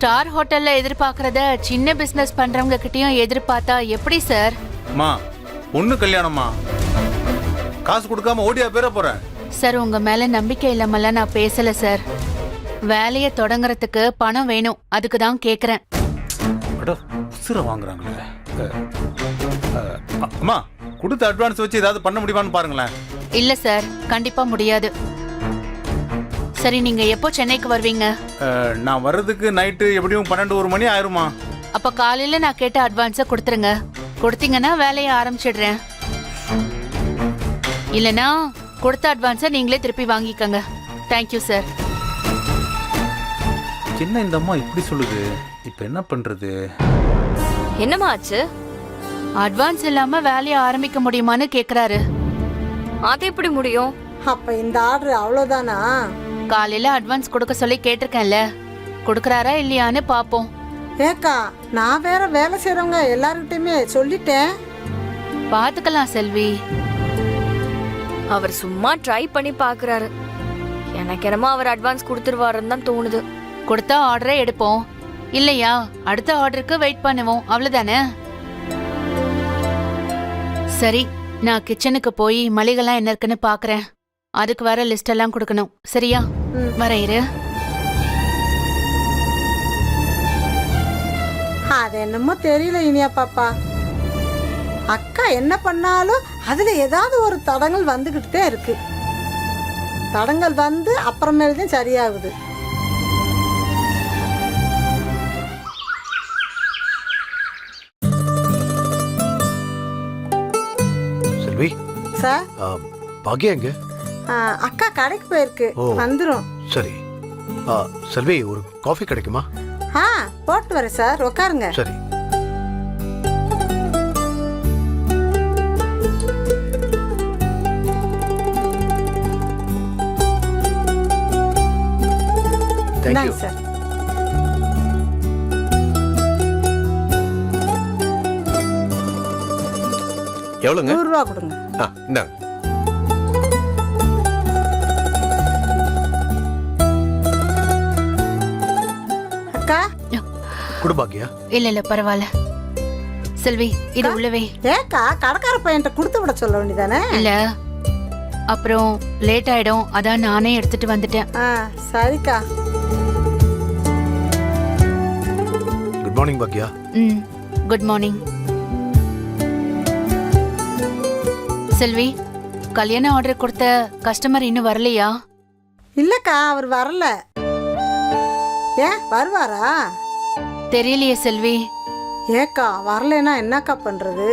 Star ஹோட்டல்ல எதிர்பார்க்கறத சின்ன business பண்றவங்க கிட்டயும் எதிர்பார்த்தா எப்படி சார்? அம்மா பொண்ணு கல்யாணமா, காசு கொடுக்காம ஓடியா பேர போறேன். சார் உங்க மேல நம்பிக்கை இல்லாமல நான் பேசல சார். வேலையை தொடங்குறதுக்கு பணம் வேணும், அதுக்கு தான் கேக்குறேன். உசுர வாங்குறாங்களே. அம்மா கொடுத்த அட்வான்ஸ் வச்சு ஏதாவது பண்ண முடியுமான்னு பாருங்களேன். இல்ல சார், கண்டிப்பா முடியாது. சரி, நீங்க எப்போ சென்னைக்கு வருவீங்க? நான் வர்றதுக்கு நைட்டு எப்படியும் 12-1 மணி ஆயிருமா. அப்ப காலையில நான் கேட்ட அட்வான்ஸை கொடுத்துருங்க. கொடுத்தீங்கன்னா வேலையை ஆரம்பிச்சிடுறேன். இல்லனா கொடுத்த அட்வான்ஸை நீங்களே திருப்பி வாங்கிக்கங்க. Thank you sir. என்ன இந்த அம்மா இப்படி சொல்லுது? இப்ப என்ன பண்றது? என்னம்மா ஆச்சு? அட்வான்ஸ் இல்லாம வேலையை ஆரம்பிக்க முடியுமான்னு கேக்குறாரு. அது எப்படி முடியும்? அப்ப இந்த ஆர்டர் அவ்வளவுதானா? காலையில அட்வான்ஸ் கொடுக்க சொல்லி கேட்டிருக்கேன்ல, கொடுக்கறாரா இல்லையான்னு பாப்போம். ஏக்கா, நான் வேற வேலை செய்யறவங்க எல்லார்கிட்டயுமே சொல்லிட்டேன். பாத்துக்கலாம் செல்வி. அவர் சும்மா ட்ரை பண்ணி பாக்குறாரு. எனக்கு என்னமோ அவர் அட்வான்ஸ் கொடுத்துருவாருன்னு தான் தோணுது. கொடுத்தா ஆர்டரே எடுப்போம், இல்லையா அடுத்த ஆர்டருக்கு வெயிட் பண்ணுவோம், அவ்வளவுதானே? சரி, நான் கிச்சனுக்கு போய் மளிகைலாம் என்ன இருக்குன்னு பாக்குறேன். அதுக்கு வர லிஸ்ட் எல்லாம் கொடுக்கணும், சரியா? வர இரு. அது என்னமோ தெரியல இனியா பாப்பா. அக்கா என்ன பண்ணாலும் அதுல ஏதாவது ஒரு தடங்கள் வந்துகிட்டு தான் இருக்கு. தடங்கள் வந்து அப்புறமேல்தான் சரியாகுது. செல்வி சார், பாக்கியா எங்க? அக்கா கடைக்கு போயிருக்கு, வந்துரும். சரி. செல்வி, ஒரு காஃபி கிடைக்குமா? போட்டு வரேன் சார், உட்காருங்க. சரி. இந்தாங்க சார். எவ்வளவுங்க? 100 ரூபா கொடுங்க. இந்தாங்க. அக்கா குடு பாக்கியா. இல்ல பரவாயில்ல செல்வி, இது உள்ளவே. ஏக்கா, கடைக்கார பையன்ட்ட கொடுத்து விட சொல்ல வேண்டியதானே? இல்ல, அப்புறம் லேட் ஆயிடும், அதான் நானே எடுத்துட்டு வந்துட்டேன். சரிக்கா. Good morning Baakiya. Good morning. Selvi, கல்யாண ஆர்டர் கொடுத்த கஸ்டமர் இன்னும் வரலையா? இல்லக்கா, அவர் வரல. ஏன் வருவாரா? தெரியலையே செல்வி. ஏக்கா, வரலனா என்னக்கா பண்றது?